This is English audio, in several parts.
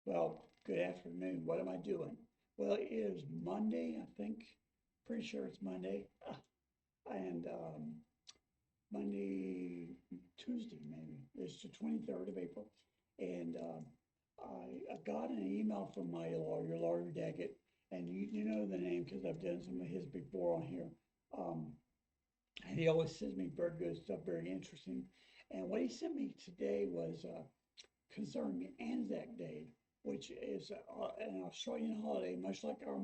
Well, good afternoon. What am I doing? Well, it is Monday, I think. Pretty sure it's Monday. And Monday, Tuesday, maybe. It's the 23rd of April. And I got an email from my lawyer, Lawyer Daggett. And you know the name because I've done some of his before on here. Um, and he always sends me very good stuff, very interesting. And what he sent me today was concerning Anzac Day, which is an Australian holiday, much like our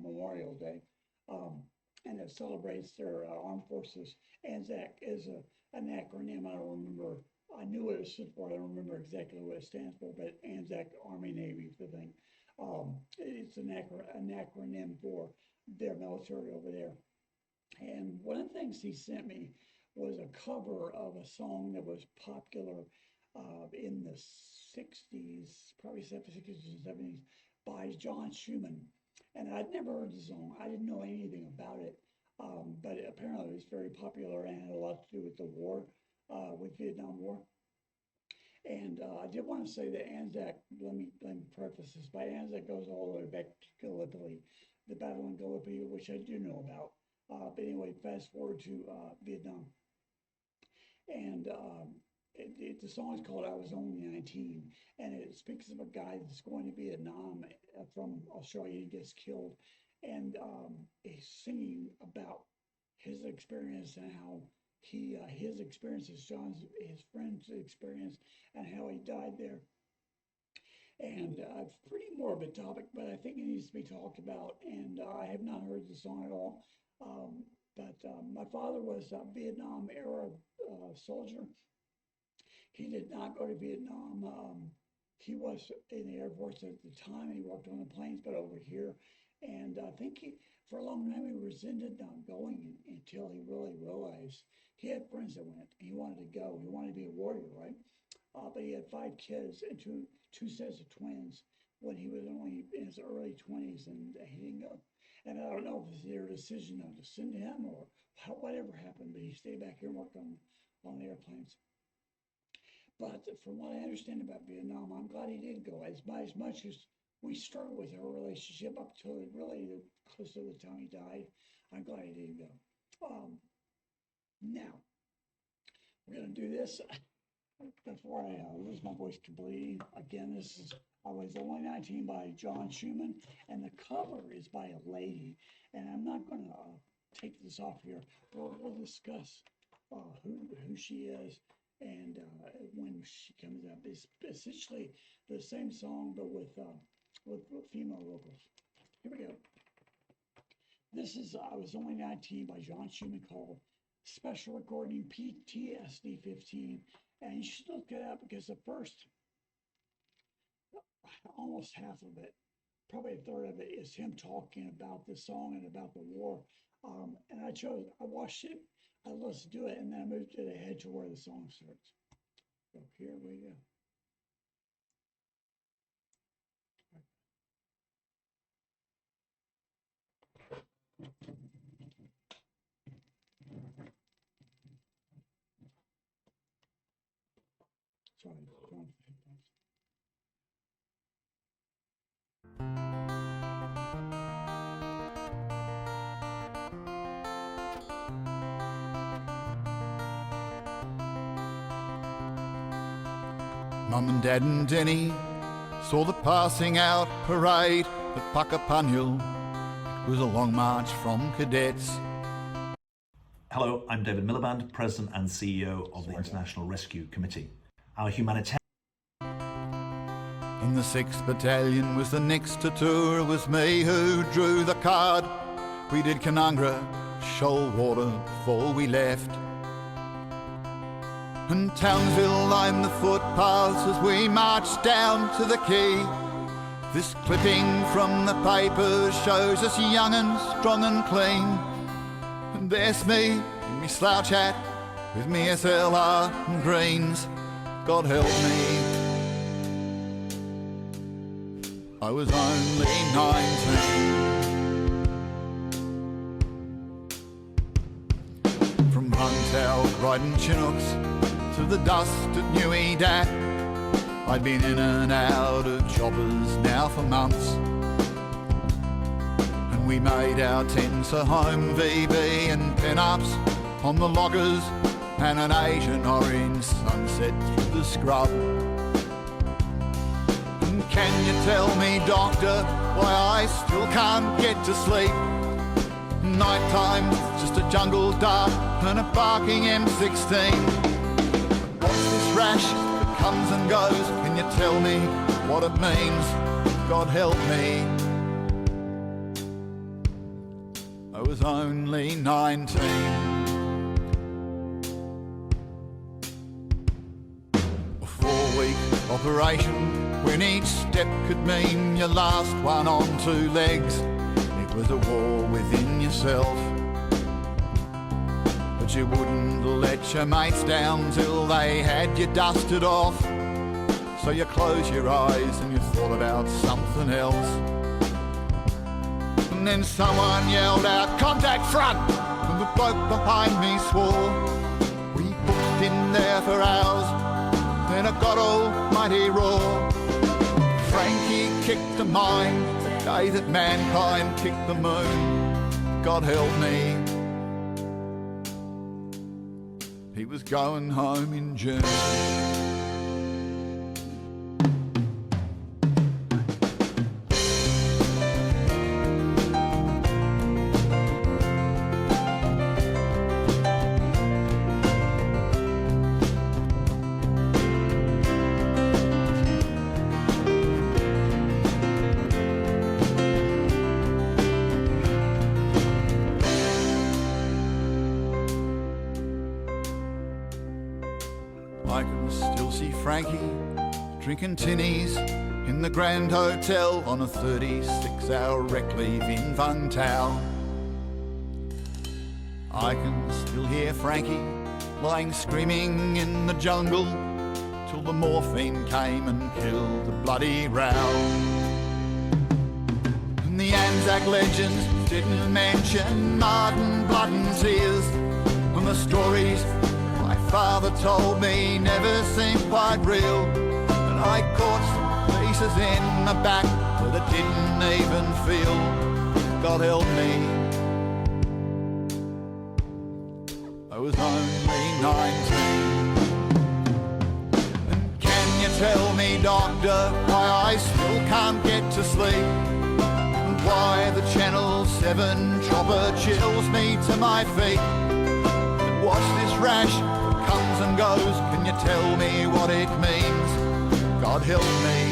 Memorial Day, um, and it celebrates their armed forces. Anzac is an acronym. I don't remember. I knew what it stood for. I don't remember exactly what it stands for, but Anzac Army Navy is the thing. It's an acronym for their military over there. And one of the things he sent me was a cover of a song that was popular in the 60s, probably 60s and 70s, by John Schumann. And I'd never heard the song. I didn't know anything about it. But apparently it was very popular and had a lot to do with the war, with Vietnam War. And I did want to say that Anzac, let me preface this by Anzac goes all the way back to Gallipoli, the battle in Gallipoli, which I do know about. But anyway, fast forward to Vietnam. And the song is called I Was Only 19. And it speaks of a guy that's going to Vietnam from Australia and gets killed. And he's singing about his experience and how his experiences, his friend's experience, and how he died there. And it's pretty morbid topic, but I think it needs to be talked about. And I have not heard the song at all. But my father was a Vietnam era soldier. He did not go to Vietnam. He was in the Air Force at the time. He worked on the planes, but over here. And I think for a long time, he resented not going until he really realized he had friends that went. He wanted to go. He wanted to be a warrior, right? But he had 5 kids and two sets of twins when he was only in his early 20s, and he didn't go. And I don't know if it's their decision not to send him or whatever happened, but he stayed back here and worked on the airplanes. But from what I understand about Vietnam, I'm glad he did go. As much as we struggled with our relationship up till really close to the time he died, I'm glad he didn't go. Now, we're going to do this before I lose my voice completely. Again, this is I Was Only 19 by John Schumann, and the cover is by a lady. And I'm not going to take this off here. We'll discuss who she is and when she comes up. It's essentially the same song, but with female vocals. Here we go. This is I Was Only 19 by John Schumann, called Special Recording PTSD 15. And you should look it up because the first almost half of it, probably a third of it, is him talking about the song and about the war. And I watched it, I listened to it, and then I moved it ahead to where the song starts. So here we go. Sorry, John. Mum and Dad and Denny saw the passing out parade at Puckapunyal. It was a long march from cadets. Hello, I'm David Miliband, President and CEO of the International Rescue Committee. Our humanitarian... In the 6th Battalion was the next to tour. It was me who drew the card. We did Canungra, Shoalwater before we left. And Townsville lined the footpaths as we marched down to the quay. This clipping from the papers shows us young and strong and clean. And there's me in me slouch hat with me SLR and greens. God help me, I was only 19. From Huntow, riding Chinooks, to the dust at Newey Dak, I'd been in and out of jobbers now for months, and we made our tents a home VB and pin-ups on the loggers and an Asian orange sunset through the scrub. And can you tell me, doctor, why I still can't get to sleep? Nighttime, just a jungle dart and a barking M16. What's this rash that comes and goes? Can you tell me what it means? God help me. I was only 19. A 4-week operation when each step could mean your last one on 2 legs. It was a war within yourself, but you wouldn't let your mates down till they had you dusted off. So you closed your eyes and you thought about something else. And then someone yelled out, "Contact front!" and the bloke behind me swore. We booked in there for hours, then it got almighty raw. Frankie kicked a mine the day that mankind kicked the moon. God help me. He was going home in June. I can still see Frankie drinking tinnies in the Grand Hotel on a 36-hour rec leave in Vung Tau. I can still hear Frankie lying screaming in the jungle till the morphine came and killed the bloody row. And the Anzac legends didn't mention mud and blood and tears, and the stories my father told me never seemed quite real. And I caught some pieces in the back that I didn't even feel. God help me. I was only 19. And can you tell me, doctor, why I still can't get to sleep? And why the Channel 7 chopper chills me to my feet? And what's this rash that comes and goes? Can you tell me what it means? God help me.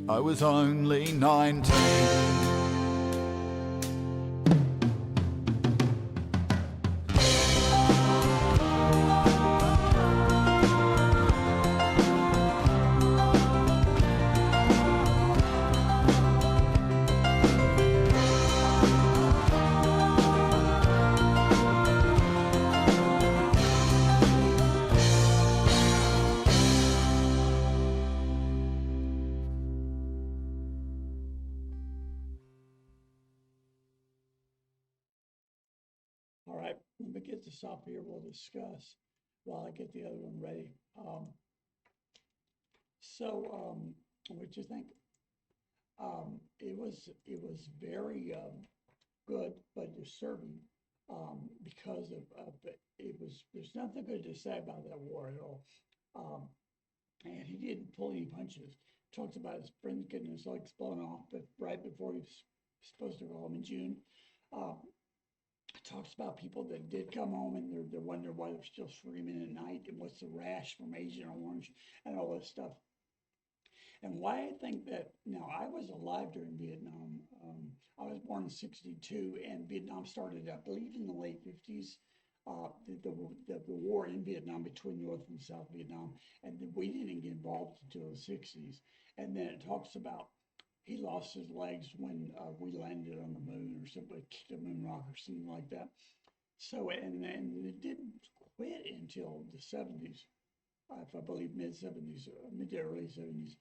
I was only 19. All right, when we get this up here, we'll discuss while I get the other one ready. What you think? It was very good, but disturbing because there's nothing good to say about that war at all. And he didn't pull any punches. Talks about his friend getting his legs blown off, but right before he was supposed to go home in June. Talks about people that did come home and they're wondering why they're still screaming at night and what's the rash from Agent Orange and all this stuff. And why I think that, now I was alive during Vietnam. I was born in '62 and Vietnam started, I believe, in the late '50s. The war in Vietnam between North and South Vietnam, and we didn't get involved until the '60s. And then it talks about he lost his legs when we landed on the moon or something, kicked a moon rock or something like that. So, and it didn't quit until the '70s, if I believe mid to early '70s.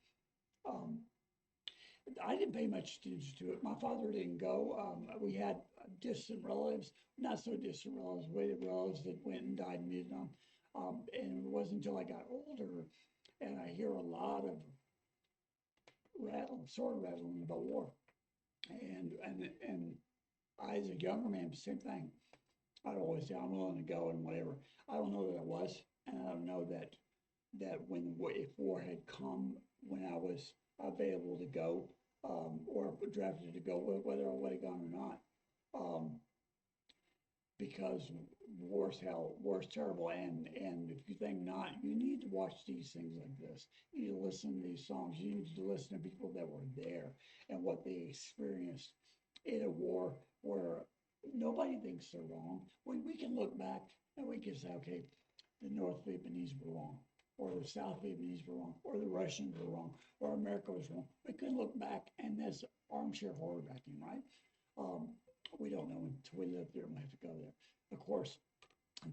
I didn't pay much attention to it. My father didn't go. We had distant relatives, not so distant relatives, relatives that went and died in Vietnam. And it wasn't until I got older and I hear a lot of sword rattling about war. And I, as a younger man, same thing. I'd always say, I'm willing to go and whatever. I don't know that I was, and I don't know that when, if war had come when I was available to go, or drafted to go, whether I would have gone or not. Because war's hell, war's terrible, and if you think not, you need to watch these things like this. You need to listen to these songs. You need to listen to people that were there and what they experienced in a war where nobody thinks they're wrong. We can look back and we can say, okay, the North Vietnamese were wrong, or the South Vietnamese were wrong, or the Russians were wrong, or America was wrong. We can look back, and that's armchair quarterbacking, right? We don't know until we live there and we have to go there. Of course,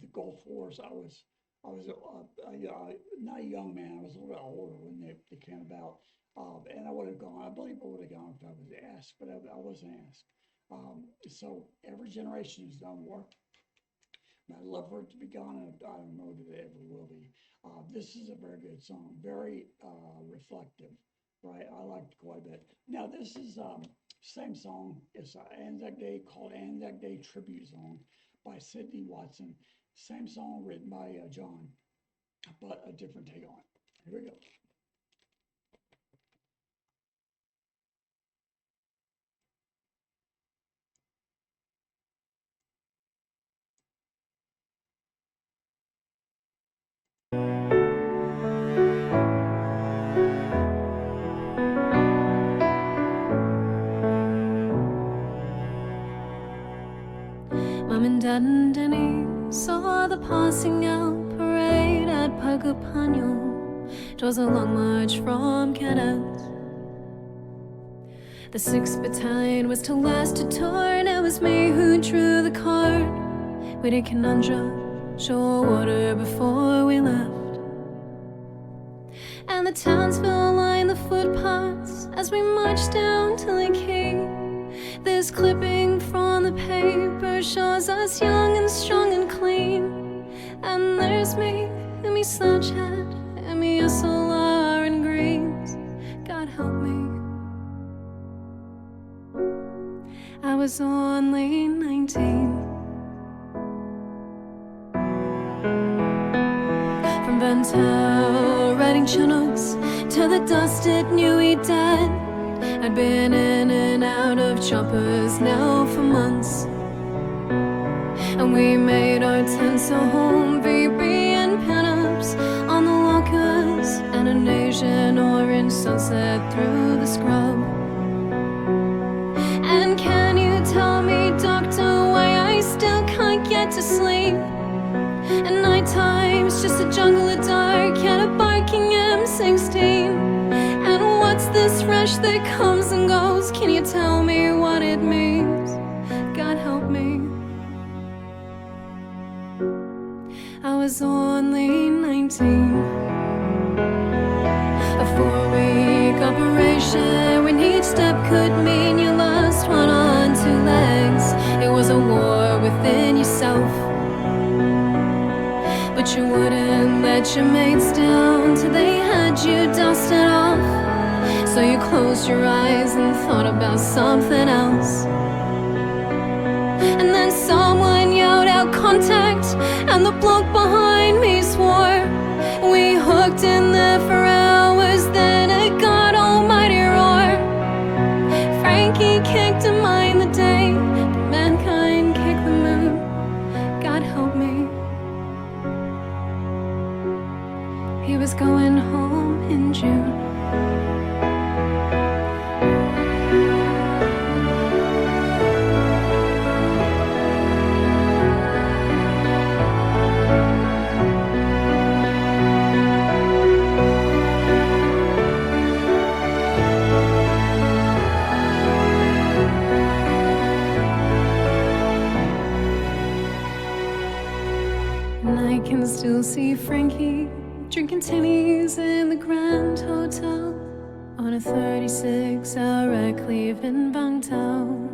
the Gulf Wars, I was not a young man, I was a little bit older when they came about. And I would have gone, I believe I would have gone if I was asked, but I wasn't asked. So every generation has done war. I'd love for it to be gone, and I don't know that it ever will be. This is a very good song, very reflective, right? I liked it quite a bit. Now this is same song. It's Anzac Day, called Anzac Day Tribute Song by Sidney Watson. Same song written by John, but a different take on it. Here we go. Mom and Dad and Denny saw the passing out parade at Pagapano. 'Twas a long march from Cadets. The 6th Battalion was to last to turn. It was me who drew the card. We did Canandra, shore water before we left. And the townsville lined the footpaths as we marched down to the quay. This clipping from the paper shows us young and strong and clean. And there's me and me slouch hat and me SLR and greens. God help me, I was only 19. From Bantel, riding Chinooks to the dusted Newey Dead. I'd been in and out of choppers now for months. And we made our tents a home, VB and pinups on the lockers, and an Asian orange sunset through the scrub. And can you tell me, doctor, why I still can't get to sleep? And night time's just a jungle of dark and a barking M16. What's this rush that comes and goes? Can you tell me what it means? God help me, I was only 19. A 4-week operation when each step could mean you lost one on 2 legs. It was a war within yourself, but you wouldn't let your mates down till they had you dusted off. So you closed your eyes and thought about something else. And then someone yelled out contact, and the bloke behind me swore. We hooked in there for hours, then it got almighty roar. Frankie kicked to mind the day, but mankind kicked the moon. God help me, he was going home in June. I can still see Frankie drinking tinnies in the Grand Hotel on a 36-hour cleave in Bangtao.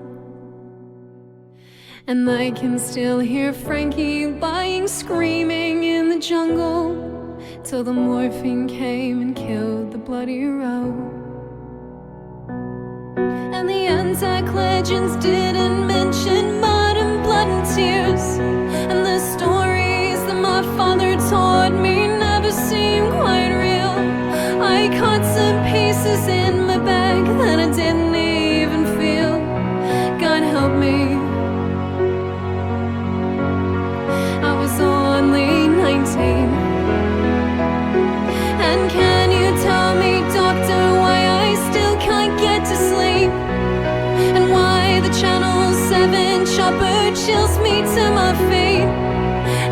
And I can still hear Frankie lying screaming in the the jungle till the morphine came and killed the bloody road. And the Anzac legends didn't mention mud and blood and tears. And the stories that my father told me never seemed quite real. I caught some pieces in my bag that I didn't even feel. God help me, I was only 19. And can you tell me, doctor, why I still can't get to sleep? And why the Channel 7 chopper chills me to my feet?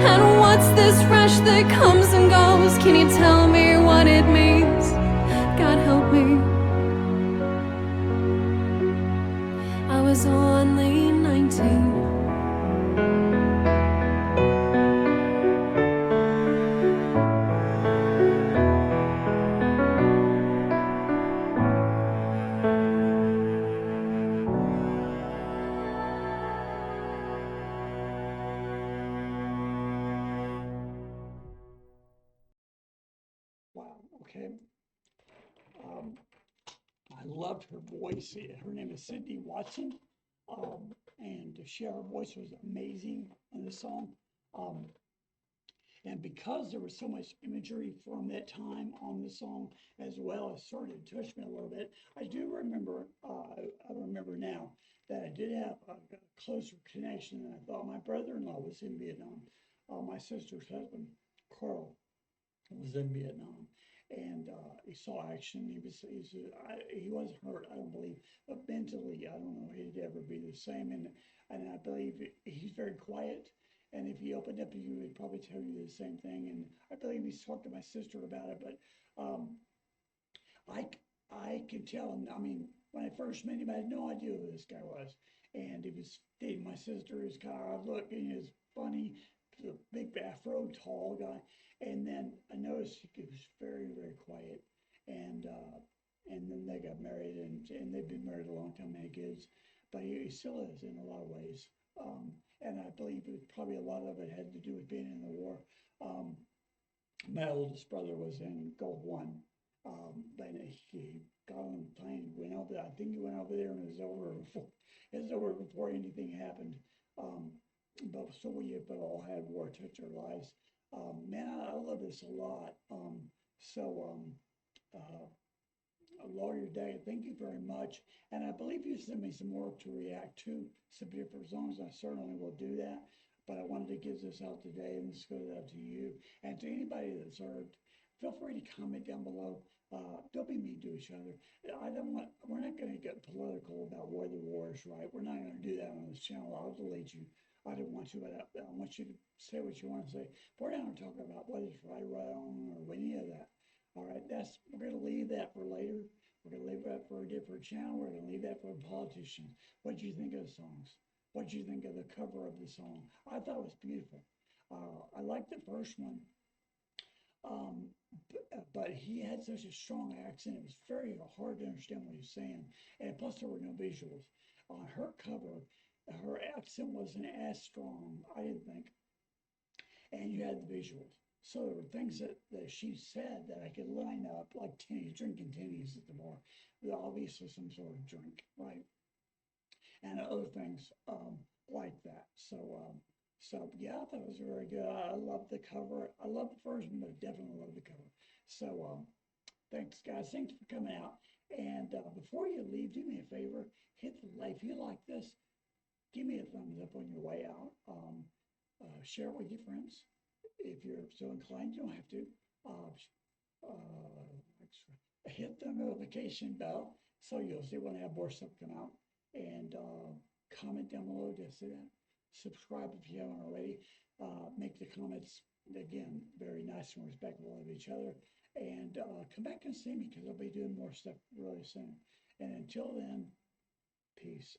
And what's this rush that comes and goes? Can you tell me what it means? God help me, I was only 19. Wow, okay. I loved her voice. Her name is Cindy Watson. And to share her voice was amazing in the song. And because there was so much imagery from that time on the song, as well as sort of touched me a little bit, I do remember, I remember now that I did have a closer connection than I thought. My brother-in-law was in Vietnam. My sister's husband, Carl, was in Vietnam, and he saw action. He wasn't hurt, I don't believe, but mentally, I don't know he'd ever be the same. And I believe he's very quiet. And if he opened up to you, he'd probably tell you the same thing. And I believe he's talked to my sister about it. But I could tell him. I mean, when I first met him, I had no idea who this guy was. And he was dating my sister. He was kind of odd looking. He was funny, a big afro, tall guy. And then I noticed he was very, very quiet. And then they got married, and they've been married a long time, had kids. But he still is in a lot of ways. And I believe probably a lot of it had to do with being in the war. My oldest brother was in Gulf War. But he got on the plane, went over. I think he went over there, and it was over before anything happened. But all had war touch our lives. Man, I love this a lot. Lawyer Daggett, thank you very much. And I believe you sent me some more to react to, some different songs. I certainly will do that. But I wanted to give this out today, and this goes out to you and to anybody that's heard. Feel free to comment down below. Don't be mean to each other. We're not going to get political about whether war is right. We're not going to do that on this channel. I'll delete you. I didn't want you, but I want you to say what you want to say. We're not going to talk about whether it's right or wrong or any of that. All right, we're going to leave that for later. We're going to leave that for a different channel. We're going to leave that for politicians. What do you think of the songs? What do you think of the cover of the song? I thought it was beautiful. I liked the first one. But he had such a strong accent. It was very hard to understand what he was saying. And plus, there were no visuals. On her cover, her accent wasn't as strong, I didn't think. And you had the visuals. So there were things that she said that I could line up, like drinking tinnies at the bar. Obviously, some sort of drink, right? And other things like that. So yeah, I thought it was very good. I love the cover. I love the first one, but definitely love the cover. So thanks, guys. Thanks for coming out. And before you leave, do me a favor. Hit the like. If you like this, give me a thumbs up on your way out. Share it with your friends. If you're so inclined, you don't have to. Hit the notification bell so you'll see when I have more stuff come out. And comment down below to see that. Subscribe if you haven't already. Make the comments, again, very nice and respectful of each other. And come back and see me, because I'll be doing more stuff really soon. And until then, peace.